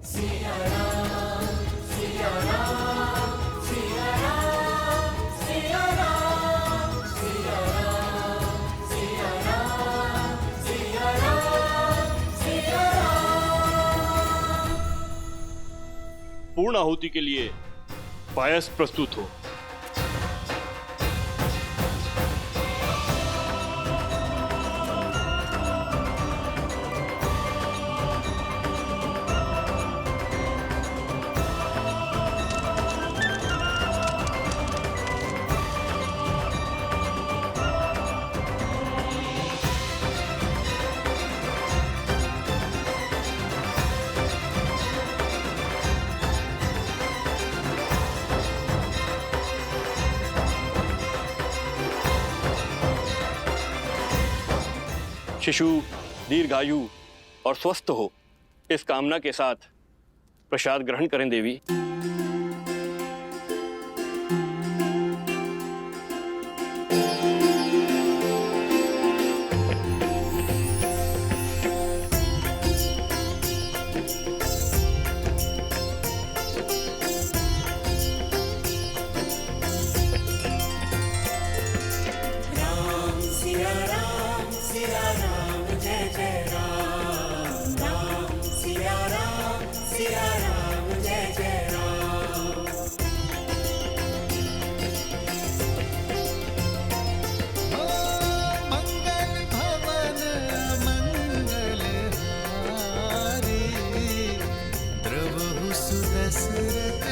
सिया राम, सिया राम, सिया राम, सिया राम, सिया राम, सिया राम, सिया राम, सिया राम। पूर्ण आहुति के लिए पायस प्रस्तुत हो। शिशु दीर्घायु और स्वस्थ हो, इस कामना के साथ प्रसाद ग्रहण करें देवी। राम सिया राम, सिया राम, जय जय राम। राम सिया राम, सिया राम, जय जय राम। मंगल भवन मंगल हारी, द्रवहु सुदशरथ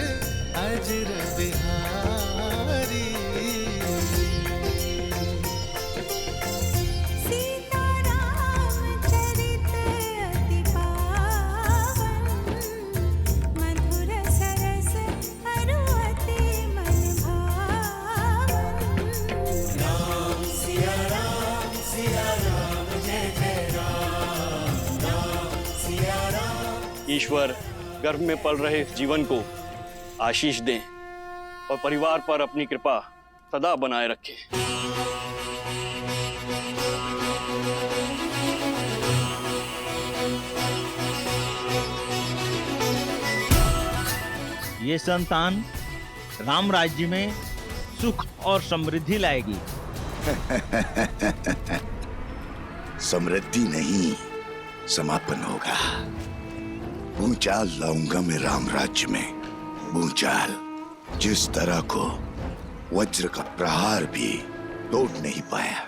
अजर बिहारी। सीतारामचरित अति पावन, मधुर सरस अरु अति मन भावन। राम सिया राम, सिया राम, जय जय राम। राम सिया राम। ईश्वर गर्भ में पल रहे इस जीवन को आशीष दें और परिवार पर अपनी कृपा सदा बनाए रखें। ये संतान राम राज्य में सुख और समृद्धि लाएगी। समृद्धि नहीं, समापन होगा। भूचाल लाऊंगा मैं राम राज्य में। भूचाल जिस तरह को वज्र का प्रहार भी तोड़ नहीं पाया,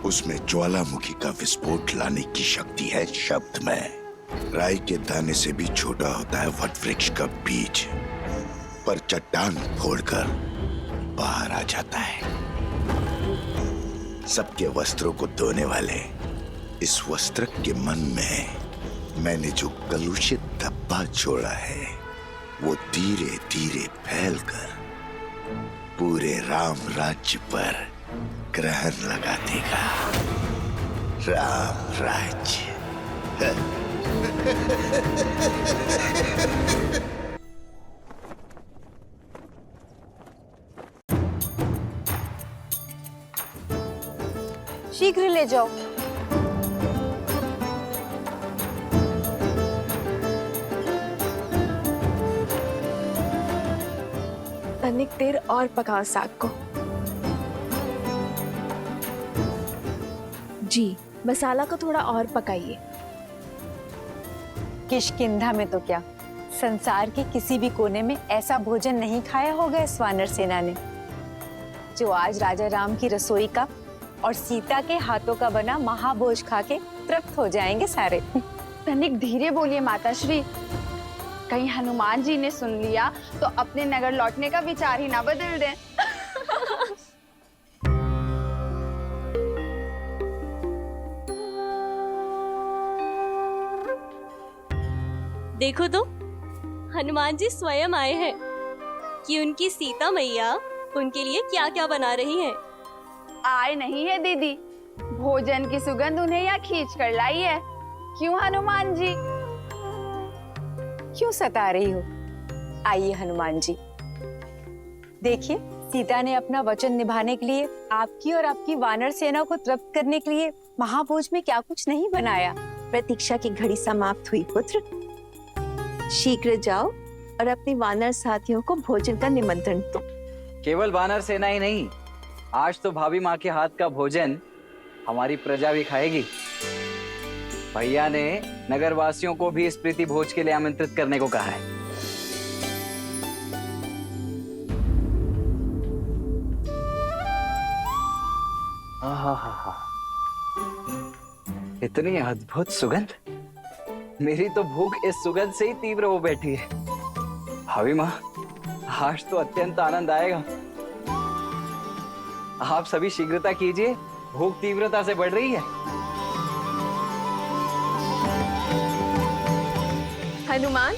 उसमें ज्वालामुखी का विस्फोट लाने की शक्ति है शब्द में। राई के दाने से भी छोटा होता है वट वृक्ष का बीज, पर चट्टान फोड़कर बाहर आ जाता है। सबके वस्त्रों को धोने वाले इस वस्त्र के मन में मैंने जो कलुषित धब्बा छोड़ा है, वो धीरे धीरे फैलकर पूरे राम राज्य पर ग्रहण लगा देगा। राम राज्य। शीघ्र ले जाओ। तनिक देर और पकाओ साग को। जी, मसाला को थोड़ा और पकाइए। किष्किंधा में तो क्या, संसार के किसी भी कोने में ऐसा भोजन नहीं खाया होगा इस वानर सेना ने, जो आज राजा राम की रसोई का और सीता के हाथों का बना महाभोज खा के तृप्त हो जाएंगे सारे। तनिक धीरे बोलिए माताश्री, कहीं हनुमान जी ने सुन लिया तो अपने नगर लौटने का विचार ही ना बदल दें। देखो तो, हनुमान जी स्वयं आए हैं कि उनकी सीता मैया उनके लिए क्या क्या बना रही हैं। आए नहीं है दीदी, भोजन की सुगंध उन्हें यहाँ खींच कर लाई है। क्यों हनुमान जी? क्यों सता रही हो? आइए हनुमान जी, देखिए सीता ने अपना वचन निभाने के लिए आपकी और आपकी वानर सेना को तृप्त करने के लिए महाभोज में क्या कुछ नहीं बनाया। प्रतीक्षा की घड़ी समाप्त हुई पुत्र। शीघ्र जाओ और अपने वानर साथियों को भोजन का निमंत्रण दो। केवल वानर सेना ही नहीं, आज तो भाभी माँ के हाथ का भोजन हमारी प्रजा भी खाएगी। भैया ने नगरवासियों को भी इस प्रीति भोज के लिए आमंत्रित करने को कहा है। आहा, इतनी अद्भुत सुगंध। मेरी तो भूख इस सुगंध से ही तीव्र हो बैठी है। भाभी माँ, आज तो अत्यंत आनंद आएगा। आप सभी शीघ्रता कीजिए, भूख तीव्रता से बढ़ रही है। हनुमान,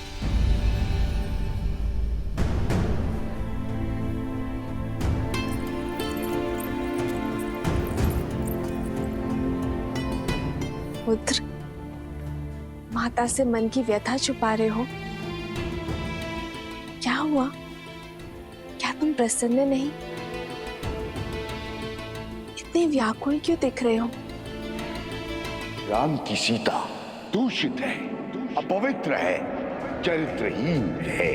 पुत्र, माता से मन की व्यथा छुपा रहे हो। क्या हुआ? क्या तुम प्रसन्न नहीं? इतने व्याकुल क्यों दिख रहे हो? राम की सीता दूषित है, अपवित्र है, चरित्रहीन है।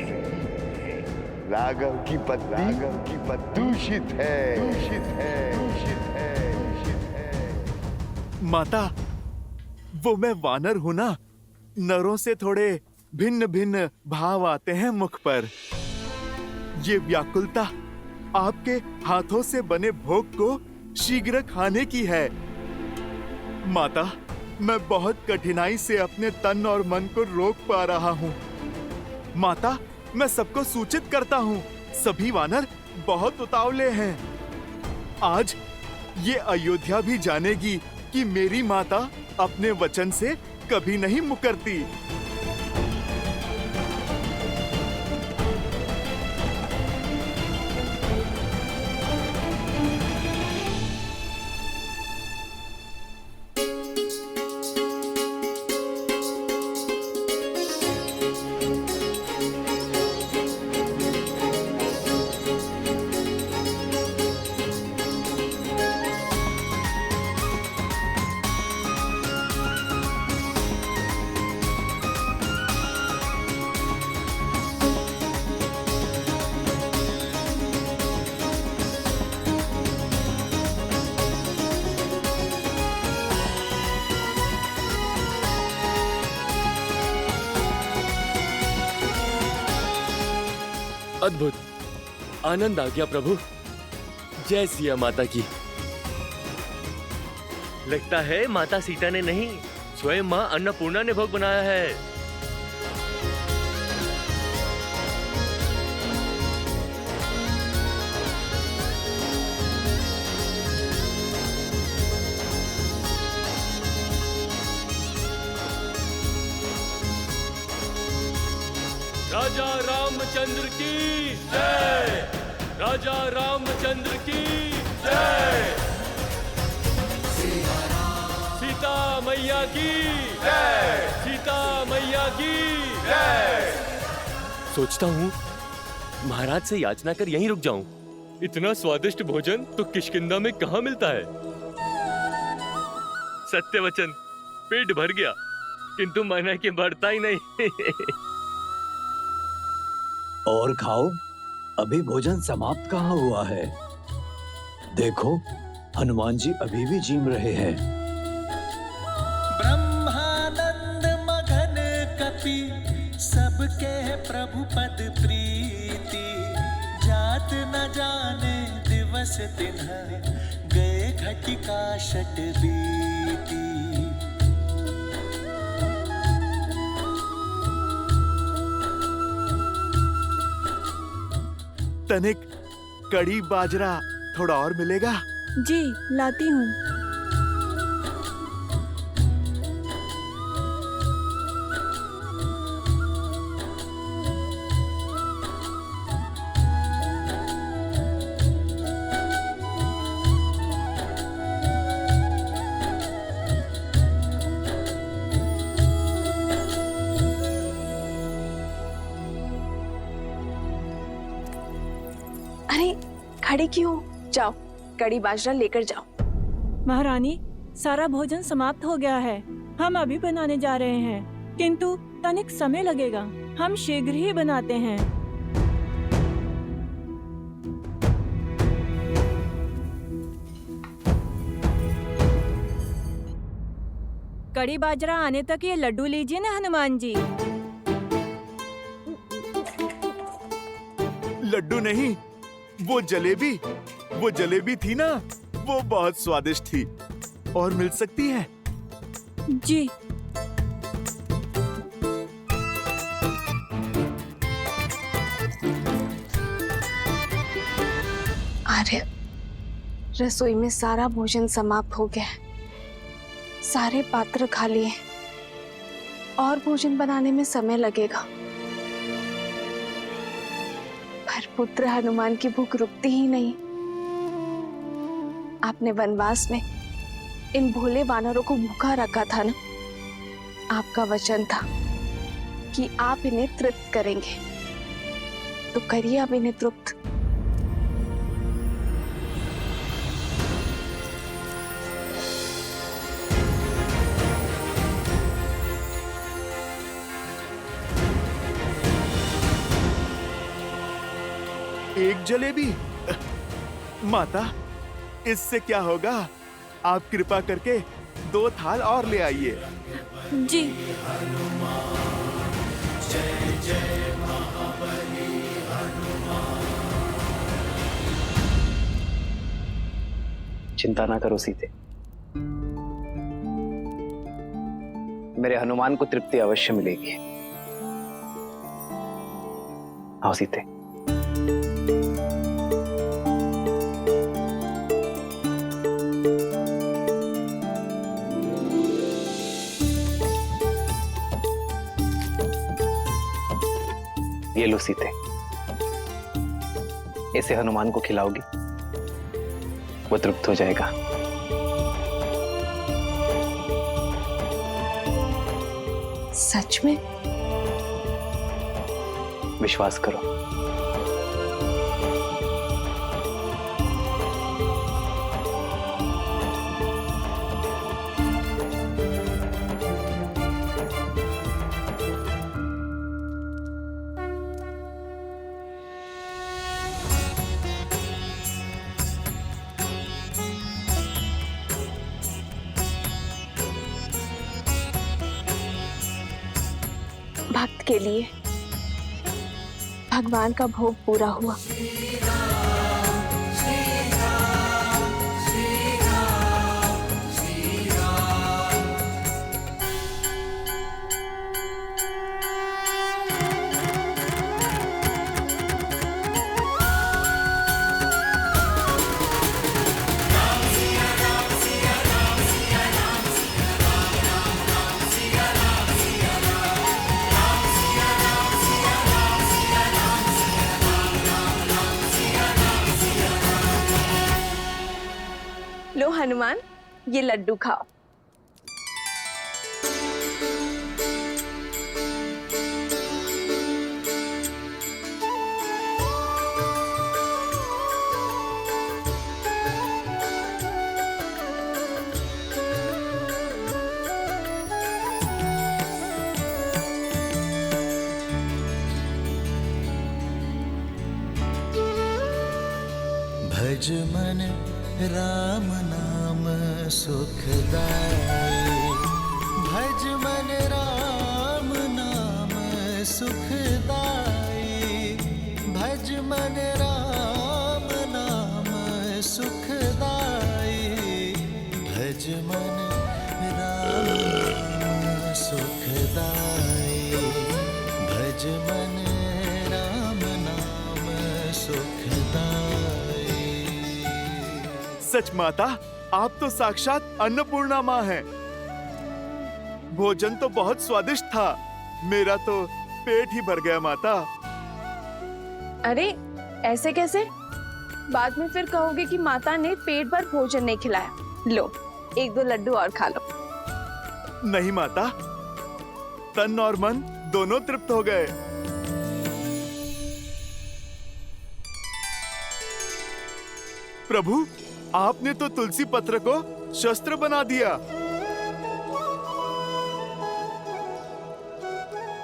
राघव की पत्नी दूषित है, दूषित है, दूषित है, दूषित है। माता, वो मैं वानर हूं ना, नरों से थोड़े भिन्न भिन्न भाव आते हैं मुख पर। ये व्याकुलता आपके हाथों से बने भोग को शीघ्र खाने की है। माता, मैं बहुत कठिनाई से अपने तन और मन को रोक पा रहा हूँ। माता, मैं सबको सूचित करता हूँ, सभी वानर बहुत उतावले हैं। आज ये अयोध्या भी जानेगी कि मेरी माता अपने वचन से कभी नहीं मुकरती। अद्भुत, आनंद आ गया प्रभु। जय सिया माता की। लगता है माता सीता ने नहीं, स्वयं माँ अन्नपूर्णा ने भोग बनाया है। राजा रामचंद्र की जय, राजा रामचंद्र की जय, सीता मैया की जय, सीता मैया की जय। सोचता हूँ महाराज से याचना कर यहीं रुक जाऊं। इतना स्वादिष्ट भोजन तो किष्किंधा में कहाँ मिलता है। सत्य वचन, पेट भर गया किंतु मन है कि बढ़ता ही नहीं। और खाओ, अभी भोजन समाप्त कहाँ हुआ है। देखो, हनुमान जी अभी भी जीम रहे हैं। ब्रह्मानंद मगन कपि सबके प्रभु पद प्रीति, जात न जाने दिवस तिन्ह, गए घटिका षट बीती। तनिक कड़ी बाजरा थोड़ा और मिलेगा? जी लाती हूँ। अरे खड़े क्यों? जाओ कड़ी बाजरा लेकर जाओ। महारानी, सारा भोजन समाप्त हो गया है। हम अभी बनाने जा रहे हैं, किंतु तनिक समय लगेगा, हम शीघ्र ही बनाते हैं। कड़ी बाजरा आने तक ये लड्डू लीजिए ना हनुमान जी। लड्डू नहीं, वो जलेबी थी ना, वो बहुत स्वादिष्ट थी। और मिल सकती है? जी। आर्य, रसोई में सारा भोजन समाप्त हो गया है। सारे पात्र खाली हैं। और भोजन बनाने में समय लगेगा। पर पुत्र हनुमान की भूख रुकती ही नहीं। आपने वनवास में इन भोले वानरों को भूखा रखा था ना। आपका वचन था कि आप इन्हें तृप्त करेंगे, तो करिए अब इन्हें तृप्त। एक जलेबी? माता, इससे क्या होगा? आप कृपा करके 2 थाल और ले आइए। जी। चिंता ना करो सीते, मेरे हनुमान को तृप्ति अवश्य मिलेगी। आओ सीते। ये लो सीते, इसे हनुमान को खिलाओगी, वो तृप्त हो जाएगा। सच में? विश्वास करो। भक्त के लिए भगवान का भोग पूरा हुआ। लो हनुमान, ये लड्डू खाओ। भज मन राम नाम सुखदाई, भज मन राम नाम सुखदाई, भज मन राम नाम सुखदाई, भज मन राम नाम सुखदाई, भज मन राम नाम सुखदाई। सच माता, आप तो साक्षात अन्नपूर्णा माँ हैं। भोजन तो बहुत स्वादिष्ट था, मेरा तो पेट ही भर गया माता। अरे ऐसे कैसे? बाद में फिर कहोगे कि माता ने पेट भर भोजन नहीं खिलाया। लो, 1-2 लड्डू और खा लो। नहीं माता, तन और मन दोनों तृप्त हो गए। प्रभु, आपने तो तुलसी पत्र को शस्त्र बना दिया।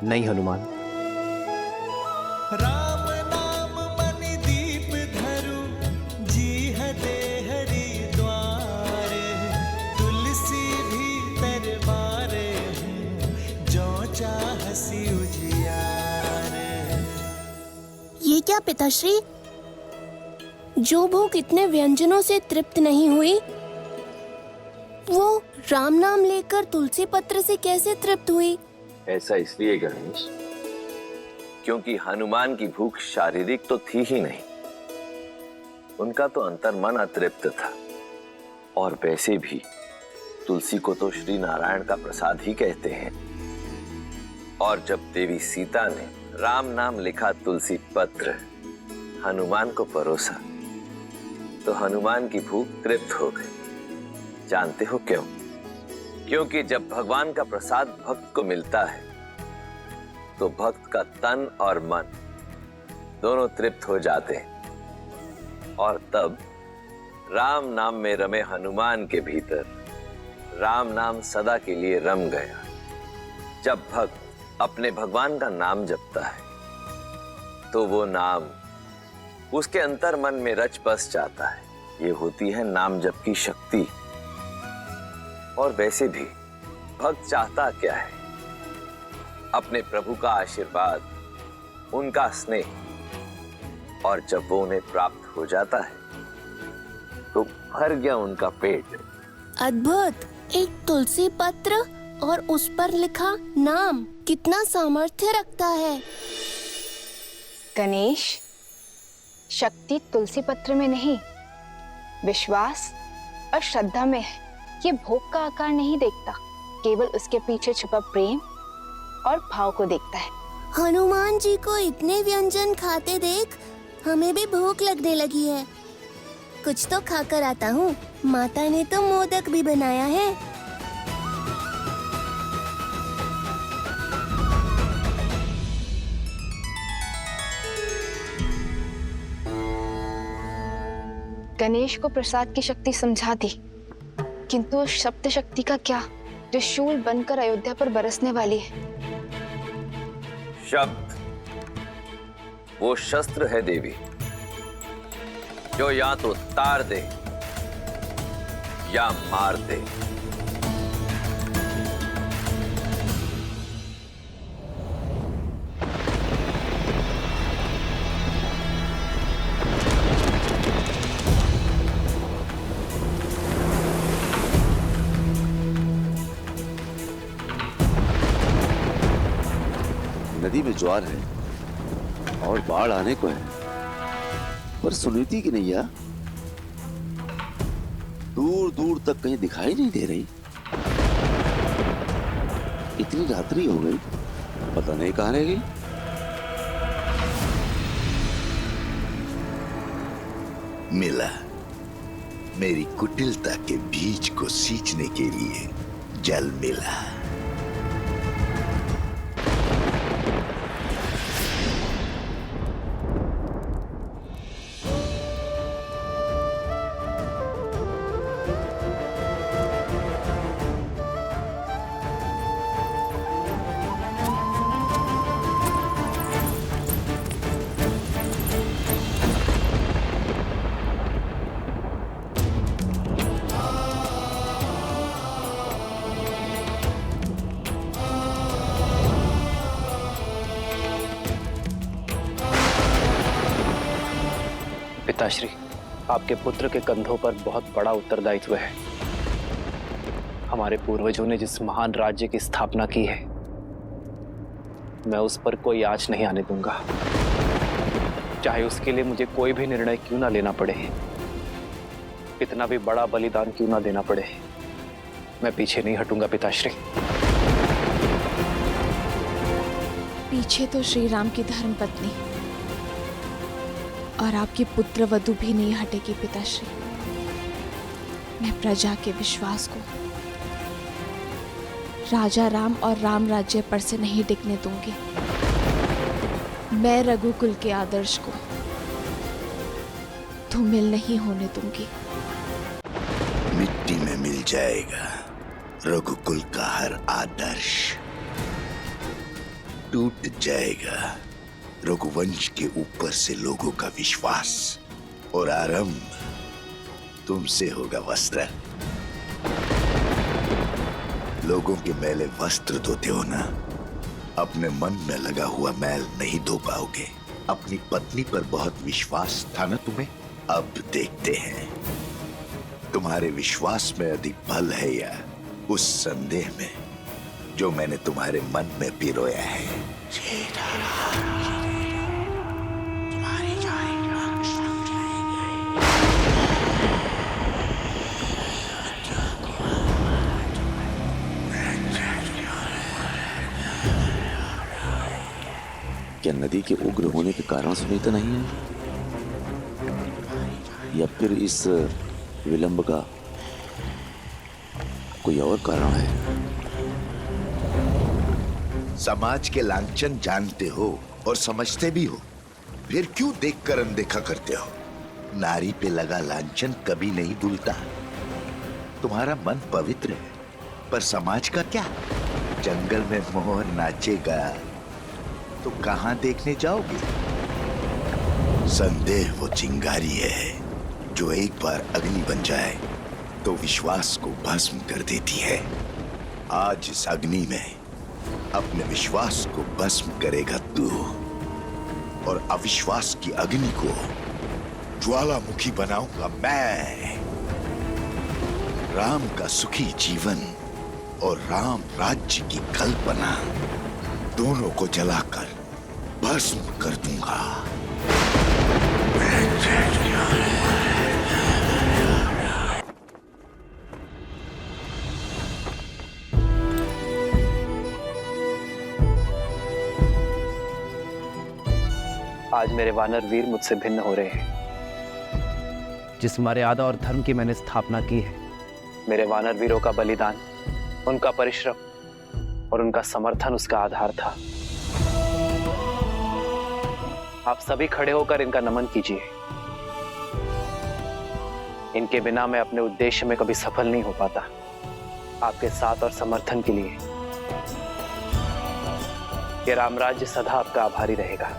नहीं हनुमान। राम नाम मनि दीप धरु जी हते हरि द्वार तुलसी भीतर बारे हूँ जो चाहसी उजियार। ये क्या पिताश्री, जो भूख इतने व्यंजनों से तृप्त नहीं हुई वो राम नाम लेकर तुलसी पत्र से कैसे तृप्त हुई? ऐसा इसलिए गणेश, क्योंकि हनुमान की भूख शारीरिक तो थी ही नहीं, उनका तो अंतर्मन अतृप्त था। और वैसे भी तुलसी को तो श्री नारायण का प्रसाद ही कहते हैं। और जब देवी सीता ने राम नाम लिखा तुलसी पत्र हनुमान को परोसा तो हनुमान की भूख तृप्त हो गई। जानते हो क्यों? क्योंकि जब भगवान का प्रसाद भक्त को मिलता है तो भक्त का तन और मन दोनों तृप्त हो जाते हैं। और तब राम नाम में रमे हनुमान के भीतर राम नाम सदा के लिए रम गया। जब भक्त अपने भगवान का नाम जपता है तो वो नाम उसके अंतर मन में रच बस जाता है। ये होती है नाम जप की शक्ति। और वैसे भी भक्त चाहता क्या है? अपने प्रभु का आशीर्वाद, उनका स्नेह। और जब वो उन्हें प्राप्त हो जाता है तो भर गया उनका पेट। अद्भुत! एक तुलसी पत्र और उस पर लिखा नाम कितना सामर्थ्य रखता है। गणेश, शक्ति तुलसी पत्र में नहीं, विश्वास और श्रद्धा में है। ये भोग का आकार नहीं देखता, केवल उसके पीछे छुपा प्रेम और भाव को देखता है। हनुमान जी को इतने व्यंजन खाते देख हमें भी भूख लगने लगी है। कुछ तो खाकर आता हूँ। माता ने तो मोदक भी बनाया है। गणेश को प्रसाद की शक्ति समझा दी, किंतु उस शब्द शक्ति का क्या जो शूल बनकर अयोध्या पर बरसने वाली है? शब्द वो शस्त्र है देवी, जो या तो तार दे या मार दे। नदी में ज्वार है और बाढ़ आने को है, पर सुनीति की नैया दूर दूर तक कहीं दिखाई नहीं दे रही। इतनी रात्रि हो गई, पता नहीं कहां रह गई। मिला, मेरी कुटिलता के बीज को सींचने के लिए जल मिला। पिताश्री, आपके पुत्र के कंधों पर बहुत बड़ा उत्तरदायित्व है। हमारे पूर्वजों ने जिस महान राज्य की स्थापना की है, मैं उस पर कोई आँच नहीं आने दूंगा, चाहे उसके लिए मुझे कोई भी निर्णय क्यों ना लेना पड़े, कितना भी बड़ा बलिदान क्यों ना देना पड़े। मैं पीछे नहीं हटूंगा पिताश्री। पीछे तो श्री राम की धर्मपत्नी और आपकी पुत्र वधु भी नहीं हटेगी पिताश्री। मैं प्रजा के विश्वास को, राजा राम और राम राज्य पर से नहीं टिकने दूंगी। मैं रघुकुल के आदर्श को धूमिल नहीं होने दूंगी। मिट्टी में मिल जाएगा रघुकुल का हर आदर्श। टूट जाएगा रघुवंश के ऊपर से लोगों का विश्वास, और आरंभ तुमसे होगा वस्त्र। लोगों के मैले वस्त्र धोते हो ना, अपने मन में लगा हुआ मैल नहीं धो पाओगे। अपनी पत्नी पर बहुत विश्वास था ना तुम्हें, अब देखते हैं तुम्हारे विश्वास में अधिक बल है या उस संदेह में जो मैंने तुम्हारे मन में पिरोया है। क्या नदी के उग्र होने के कारण सुनीता नहीं है, या फिर इस विलंब का कोई और कारण है? समाज के लांछन जानते हो और समझते भी हो, फिर क्यों देखकर अनदेखा करते हो? नारी पे लगा लांछन कभी नहीं भूलता। तुम्हारा मन पवित्र है, पर समाज का क्या? जंगल में मोर नाचेगा तो कहां देखने जाओगे? संदेह वो चिंगारी है जो एक बार अग्नि बन जाए तो विश्वास को भस्म कर देती है। आज इस अग्नि में अपने विश्वास को भस्म करेगा तू, और अविश्वास की अग्नि को ज्वालामुखी बनाऊंगा मैं। राम का सुखी जीवन और राम राज्य की कल्पना दोनों को जलाकर भस्म कर दूंगा। आज मेरे वानर वीर मुझसे भिन्न हो रहे हैं। जिस मर्यादा और धर्म की मैंने स्थापना की है, मेरे वानर वीरों का बलिदान, उनका परिश्रम और उनका समर्थन उसका आधार था। आप सभी खड़े होकर इनका नमन कीजिए। इनके बिना मैं अपने उद्देश्य में कभी सफल नहीं हो पाता। आपके साथ और समर्थन के लिए ये रामराज्य सदा आपका आभारी रहेगा।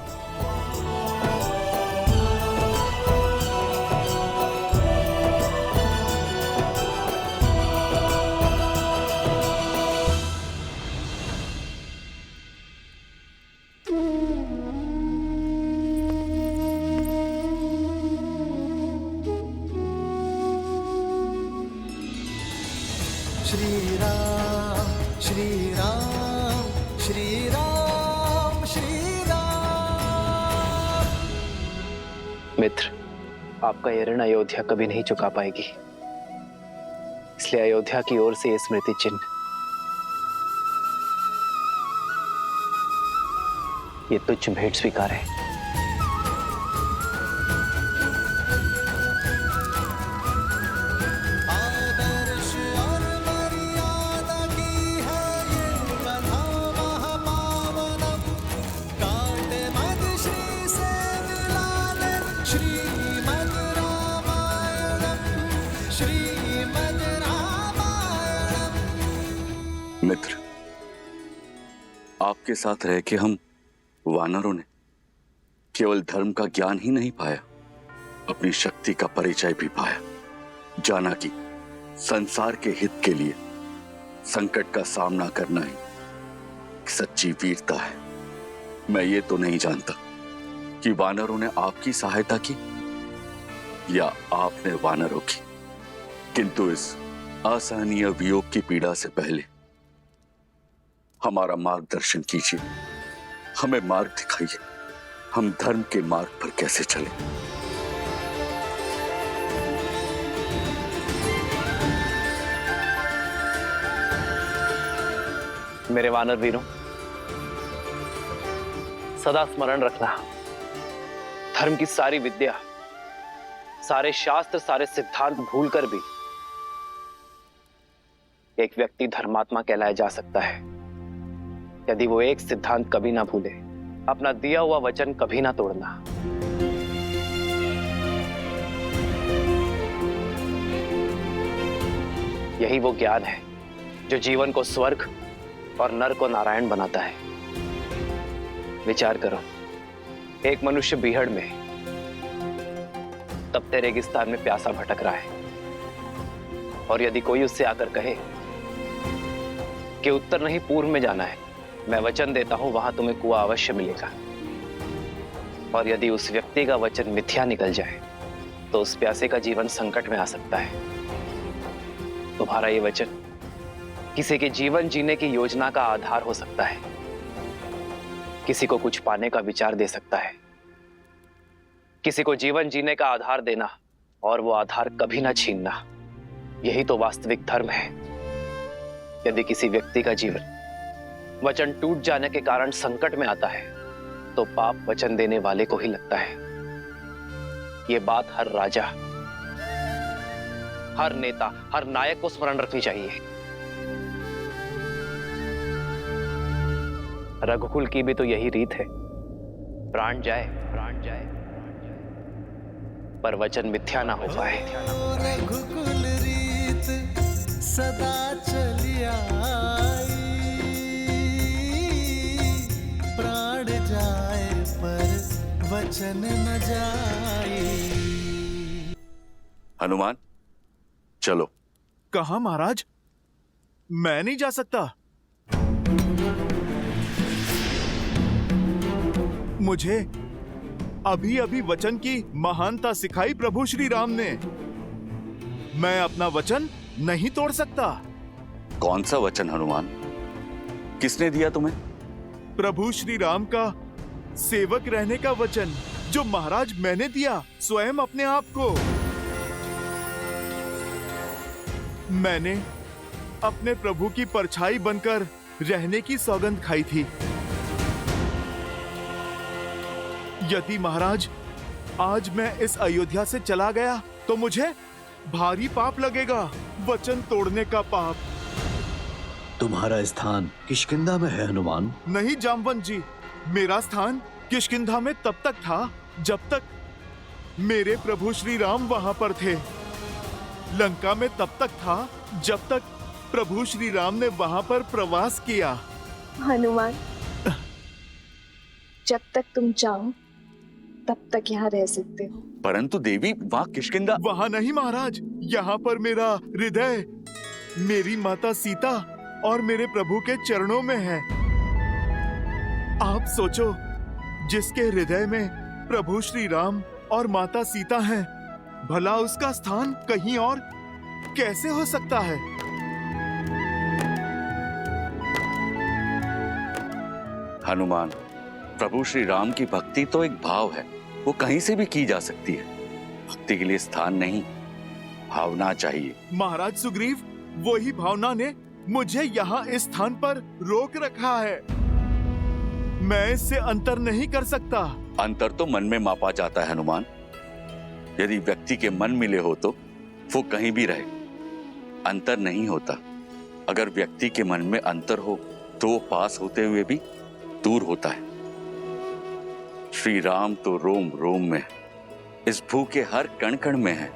श्री राम श्री राम श्री राम श्री राम। मित्र, आपका ये ऋण अयोध्या कभी नहीं चुका पाएगी, इसलिए अयोध्या की ओर से ये स्मृति चिन्ह, ये तुच्छ भेंट स्वीकार है। मित्र, आपके साथ रह के हम वानरों ने केवल धर्म का ज्ञान ही नहीं पाया, अपनी शक्ति का परिचय भी पाया। जाना कि संसार के हित के लिए संकट का सामना करना ही सच्ची वीरता है। मैं ये तो नहीं जानता कि वानरों ने आपकी सहायता की या आपने वानरों की, किंतु इस असहनीय वियोग की पीड़ा से पहले हमारा मार्गदर्शन कीजिए, हमें मार्ग दिखाइए, हम धर्म के मार्ग पर कैसे चलें। मेरे वानर वीरों, सदा स्मरण रखना, धर्म की सारी विद्या, सारे शास्त्र, सारे सिद्धांत भूलकर भी एक व्यक्ति धर्मात्मा कहलाया जा सकता है यदि वो एक सिद्धांत कभी ना भूले, अपना दिया हुआ वचन कभी ना तोड़ना। यही वो ज्ञान है जो जीवन को स्वर्ग और नर को नारायण बनाता है। विचार करो, एक मनुष्य बीहड़ में, तपते रेगिस्तान में प्यासा भटक रहा है, और यदि कोई उससे आकर कहे कि उत्तर नहीं पूर्व में जाना है, मैं वचन देता हूं वहां तुम्हें कुआं अवश्य मिलेगा, और यदि उस व्यक्ति का वचन मिथ्या निकल जाए तो उस प्यासे का जीवन संकट में आ सकता है। तुम्हारा ये वचन किसी के जीवन जीने की योजना का आधार हो सकता है, किसी को कुछ पाने का विचार दे सकता है, किसी को जीवन जीने का आधार देना और वो आधार कभी ना छीनना, यही तो वास्तविक धर्म है। यदि किसी व्यक्ति का जीवन वचन टूट जाने के कारण संकट में आता है तो पाप वचन देने वाले को ही लगता है। ये बात हर राजा, हर नेता, हर नायक को स्मरण रखनी चाहिए। रघुकुल की भी तो यही रीत है, प्राण जाए पर वचन मिथ्या ना हो पाए। रघुकुल रीत सदा चली आई, प्राण जाए पर वचन न जाए। हनुमान चलो। कहाँ महाराज? मैं नहीं जा सकता। मुझे अभी अभी वचन की महानता सिखाई प्रभु श्री राम ने। मैं अपना वचन नहीं तोड़ सकता। कौन सा वचन हनुमान? किसने दिया तुम्हें? प्रभु श्री राम का सेवक रहने का वचन, जो महाराज मैंने दिया स्वयं अपने आप को। मैंने अपने प्रभु की परछाई बनकर रहने की सौगंध खाई थी। यदि महाराज आज मैं इस अयोध्या से चला गया तो मुझे भारी पाप लगेगा, वचन तोड़ने का पाप। तुम्हारा स्थान किष्किंधा में है हनुमान। नहीं जामवंत जी, मेरा स्थान किष्किंधा में तब तक था जब तक मेरे प्रभु श्री राम वहां पर थे। लंका में तब तक था जब तक प्रभु श्री राम ने वहां पर प्रवास किया। हनुमान, जब तक तुम चाहो तब तक यहाँ रह सकते हो। परंतु देवी, वहाँ किष्किंधा। वहाँ नहीं महाराज, यहाँ पर मेरा हृदय, मेरी माता सीता और मेरे प्रभु के चरणों में है। आप सोचो, जिसके हृदय में प्रभु श्री राम और माता सीता हैं, भला उसका स्थान कहीं और कैसे हो सकता है? हनुमान, प्रभु श्री राम की भक्ति तो एक भाव है, वो कहीं से भी की जा सकती है। भक्ति के लिए स्थान नहीं, भावना चाहिए। महाराज सुग्रीव, वही भावना ने मुझे यहाँ इस स्थान पर रोक रखा है। मैं इससे अंतर नहीं कर सकता। अंतर तो मन में मापा जाता है हनुमान। यदि व्यक्ति के मन मिले हो तो वो कहीं भी रहे, अंतर नहीं होता। अगर व्यक्ति के मन में अंतर हो तो वो पास होते हुए भी दूर होता है। श्री राम तो रोम रोम में, इस भू के हर कण कण में है।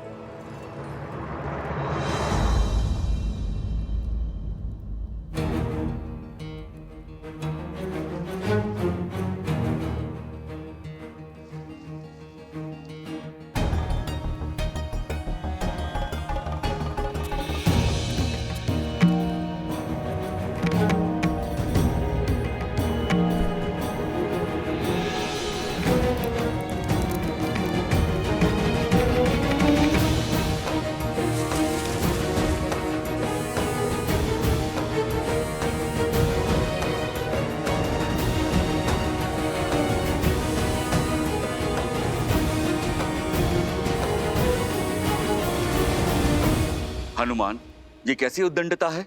हनुमान, ये कैसी उद्दंडता है?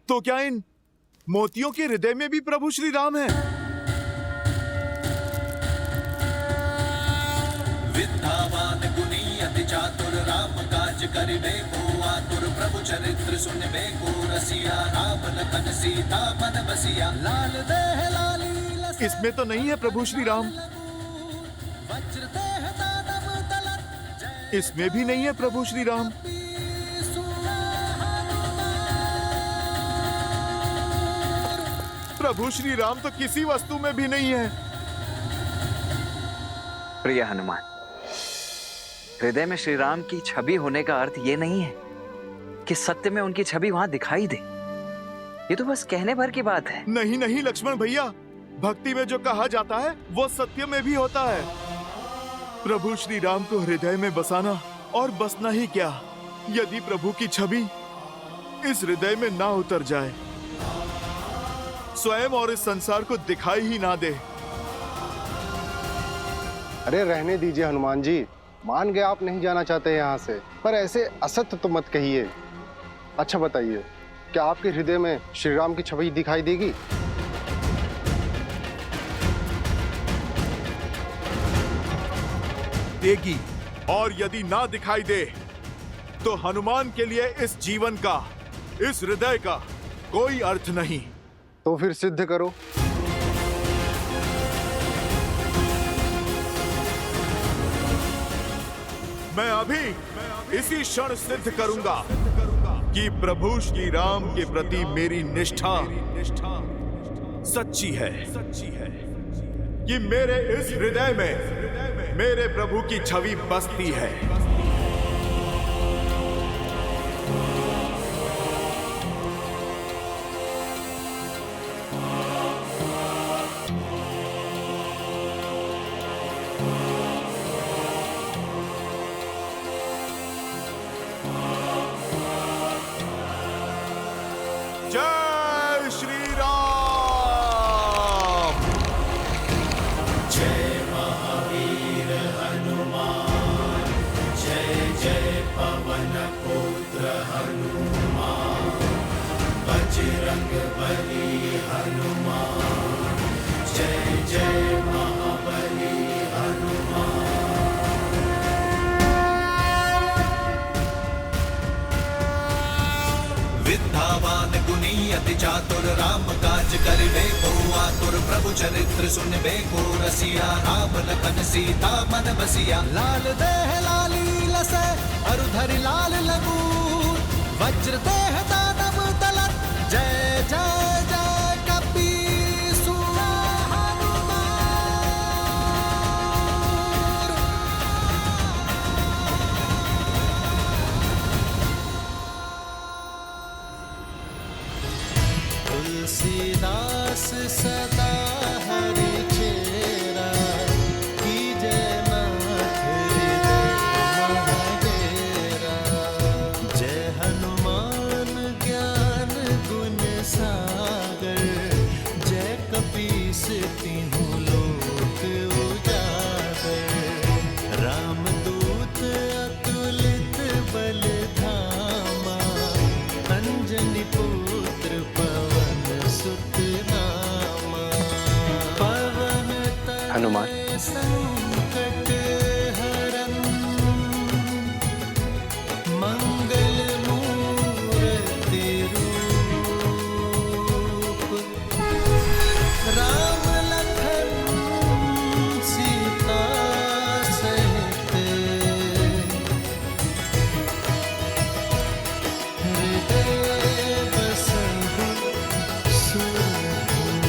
तो क्या इन मोतियों के हृदय में भी प्रभु श्री राम है? विद्यावान गुणी अति चातुर, राम काज करिबे को आतुर, प्रभु चरित्र सुनबे को रसिया, राम लखन सीता मन बसिया, लाल देह लाली। इसमें तो नहीं है प्रभु श्री राम। इसमें भी नहीं है प्रभु श्री राम। प्रभु श्री राम तो किसी वस्तु में भी नहीं है। प्रिय हनुमान, हृदय में श्री राम की छवि होने का अर्थ ये नहीं है कि सत्य में उनकी छवि वहां दिखाई दे। ये तो बस कहने भर की बात है। नहीं नहीं लक्ष्मण भैया, भक्ति में जो कहा जाता है वो सत्य में भी होता है। प्रभु श्री राम को हृदय में बसाना और बसना ही क्या, यदि प्रभु की छवि इस हृदय में ना उतर जाए, स्वयं और इस संसार को दिखाई ही ना दे। अरे रहने दीजिए हनुमान जी, मान गए आप नहीं जाना चाहते यहाँ से, पर ऐसे असत्य तो मत कहिए। अच्छा बताइए, क्या आपके हृदय में श्री राम की छवि दिखाई देगी? देगी, और यदि ना दिखाई दे तो हनुमान के लिए इस जीवन का, इस हृदय का कोई अर्थ नहीं। तो फिर सिद्ध करो। मैं अभी इसी क्षण सिद्ध करूंगा कि प्रभु श्री राम के प्रति मेरी निष्ठा सच्ची है, कि मेरे इस हृदय में मेरे प्रभु की छवि बसती है। जय श्री राम। जय महावीर हनुमान, जय जय पवन पुत्र हनुमान, बजरंग बली हनुमान, जय जय महाबली हनुमान। विद्यावान गुणी अति चातुर, राम काज करिबे को आतुर, प्रभु चरित्र सुनबे को रसिया, राम लखन सीता मन बसिया। लाल देह लाली लसै अरुधरि लाल लगूर, वज्र देह दानव दलत, जय जय जय कपीसुर। तुलसीदास सदा हरि चेरा, कीजय नाथ हृदय महाडेरा। जय हनुमान ज्ञान गुण सागर, जय कपीस तिहुँ लोक उजागर। रामदूत अतुलित बल धामा, अंजनी पुत्र पवन सुत नामा। पवन हनुमान, संकट हरन, मंगल मूर्ति रूप। राम लखन सीता सहित, हृदय बसहु सुरभूप।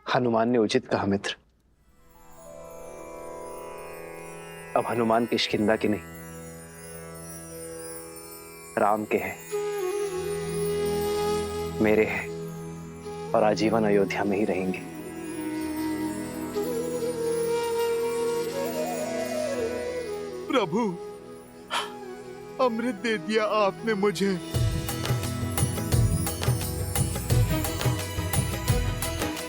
हनुमान ने उचित कहा मित्र। अब हनुमान किष्किंधा के नहीं, राम के हैं, मेरे हैं, और आजीवन अयोध्या में ही रहेंगे। प्रभु, अमृत दे दिया आपने मुझे।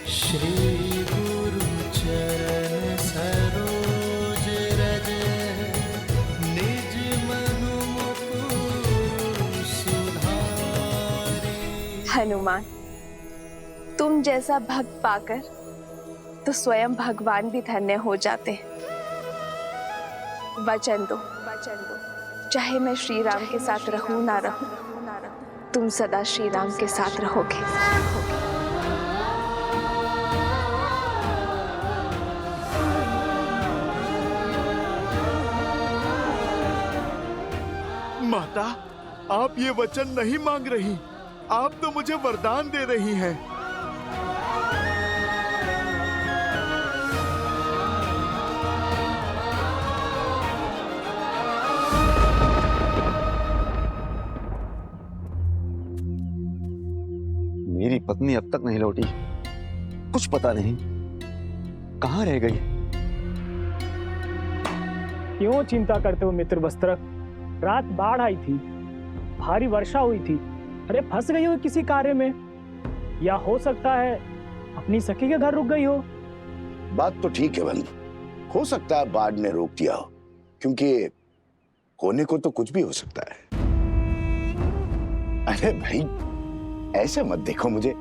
श्री गुरु चरण सरोज रज, निज मनु मुकुर सुधारी। हनुमान, तुम जैसा भक्त पाकर तो स्वयं भगवान भी धन्य हो जाते हैं। वचन दो, चाहे मैं श्री राम के साथ रहूं ना रहूं, तुम सदा श्री राम के साथ रहोगे। माता, आप ये वचन नहीं मांग रही, आप तो मुझे वरदान दे रही हैं। मेरी पत्नी अब तक नहीं लौटी, कुछ पता नहीं कहाँ रह गई। क्यों चिंता करते हो मित्र वस्त्रक? रात बाढ़ आई थी, भारी वर्षा हुई थी। अरे फंस गई हो किसी कार्य में, या हो सकता है अपनी सखी के घर रुक गई हो। बात तो ठीक है बंधु, हो सकता है बाढ़ ने रोक दिया हो, क्योंकि होने को तो कुछ भी हो सकता है। अरे भाई ऐसे मत देखो मुझे,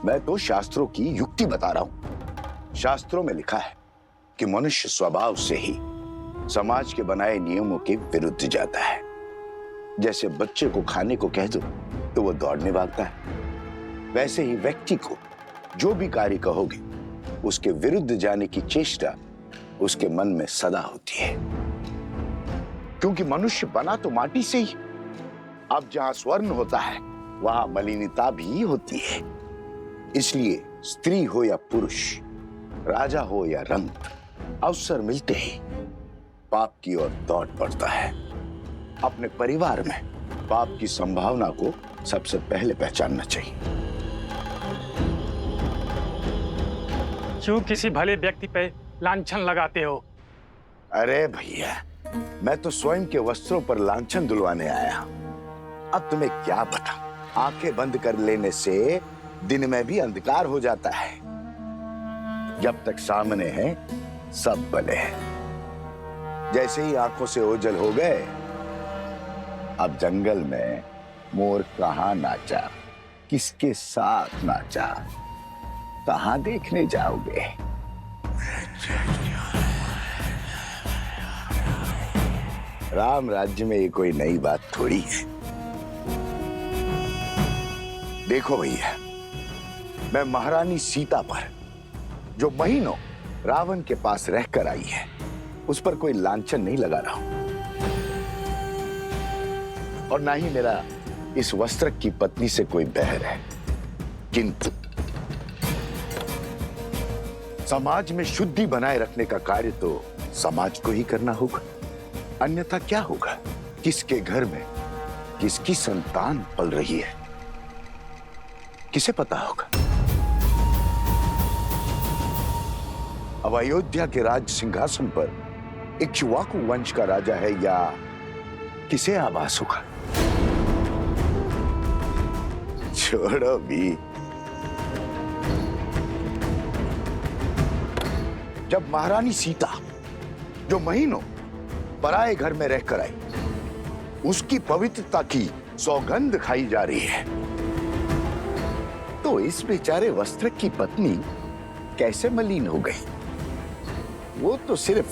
मैं तो शास्त्रों की युक्ति बता रहा हूं। शास्त्रों में लिखा है कि मनुष्य स्वभाव से ही समाज के बनाए नियमों के विरुद्ध जाता है। जैसे बच्चे को खाने को कह दो तो वो दौड़ने भागता है, वैसे ही व्यक्ति को जो भी कार्य कहोगे उसके विरुद्ध जाने की चेष्टा उसके मन में सदा होती है, क्योंकि मनुष्य बना तो माटी से ही। अब जहां स्वर्ण होता है वहां मलिनता भी होती है। इसलिए स्त्री हो या पुरुष, राजा हो या रंक, अवसर मिलते ही पाप की ओर दौड़ पड़ता है। अपने परिवार में पाप की संभावना को सबसे पहले पहचानना चाहिए। क्यों किसी भले व्यक्ति पे लांछन लगाते हो? अरे भैया, मैं तो स्वयं के वस्त्रों पर लांछन दुलवाने आया। अब तुम्हें क्या पता, आंखें बंद कर लेने से दिन में भी अंधकार हो जाता है। जब तक सामने है सब भले हैं। जैसे ही आंखों से ओझल हो गए, अब जंगल में मोर कहाँ नाचा, किसके साथ नाचा, कहाँ देखने जाओगे? राम राज्य में ये कोई नई बात थोड़ी है। देखो भैया, मैं महारानी सीता पर जो महीनों रावण के पास रहकर आई है, उस पर कोई लांछन नहीं लगा रहा हूं, और ना ही मेरा इस वस्त्र की पत्नी से कोई बैर है। किंतु समाज में शुद्धि बनाए रखने का कार्य तो समाज को ही करना होगा, अन्यथा क्या होगा? किसके घर में किसकी संतान पल रही है, किसे पता होगा? अब अयोध्या के राज सिंहासन पर इक्ष्वाकु वंश का राजा है या किसे आभास होगा? छोड़ो भी। जब महारानी सीता जो महीनों पराए घर में रहकर आई, उसकी पवित्रता की सौगंध खाई जा रही है, तो इस बेचारे वस्त्र की पत्नी कैसे मलिन हो गई? वो तो सिर्फ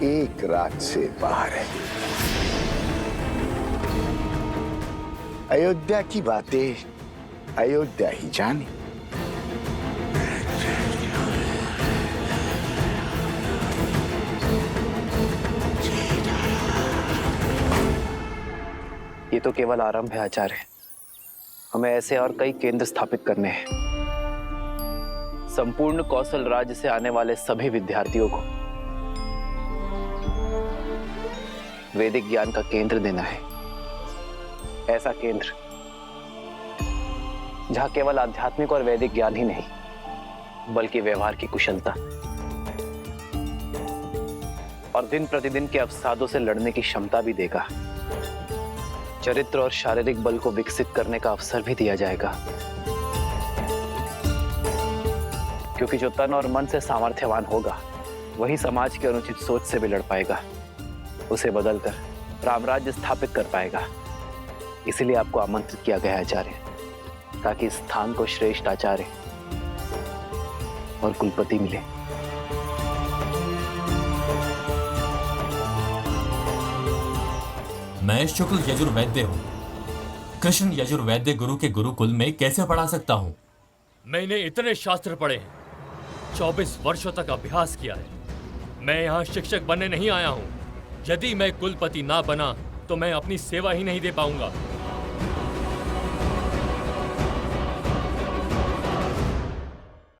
एक रात से बाहर है। अयोध्या की बातें अयोध्या ही जाने। ये तो केवल आरंभ है आचार्य, हमें ऐसे और कई केंद्र स्थापित करने हैं। संपूर्ण कौशल राज्य से आने वाले सभी विद्यार्थियों को वैदिक ज्ञान का केंद्र देना है। ऐसा केंद्र जहां केवल आध्यात्मिक और वैदिक ज्ञान ही नहीं, बल्कि व्यवहार की कुशलता और दिन प्रतिदिन के अवसादों से लड़ने की क्षमता भी देगा। चरित्र और शारीरिक बल को विकसित करने का अवसर भी दिया जाएगा, क्योंकि जो तन और मन से सामर्थ्यवान होगा वही समाज की अनुचित सोच से भी लड़ पाएगा, उसे बदलकर रामराज्य स्थापित कर पाएगा। इसीलिए आपको आमंत्रित किया गया आचार्य, ताकि इस स्थान को श्रेष्ठ आचार्य और कुलपति मिले। मैं शुक्ल यजुर्वैद्य हूँ। कृष्ण यजुर्वैद्य गुरु के गुरुकुल में कैसे पढ़ा सकता हूँ? मैंने इतने शास्त्र पढ़े हैं, 24 वर्षों तक अभ्यास किया है। मैं यहाँ शिक्षक बनने नहीं आया हूँ, यदि मैं कुलपति ना बना तो मैं अपनी सेवा ही नहीं दे पाऊंगा।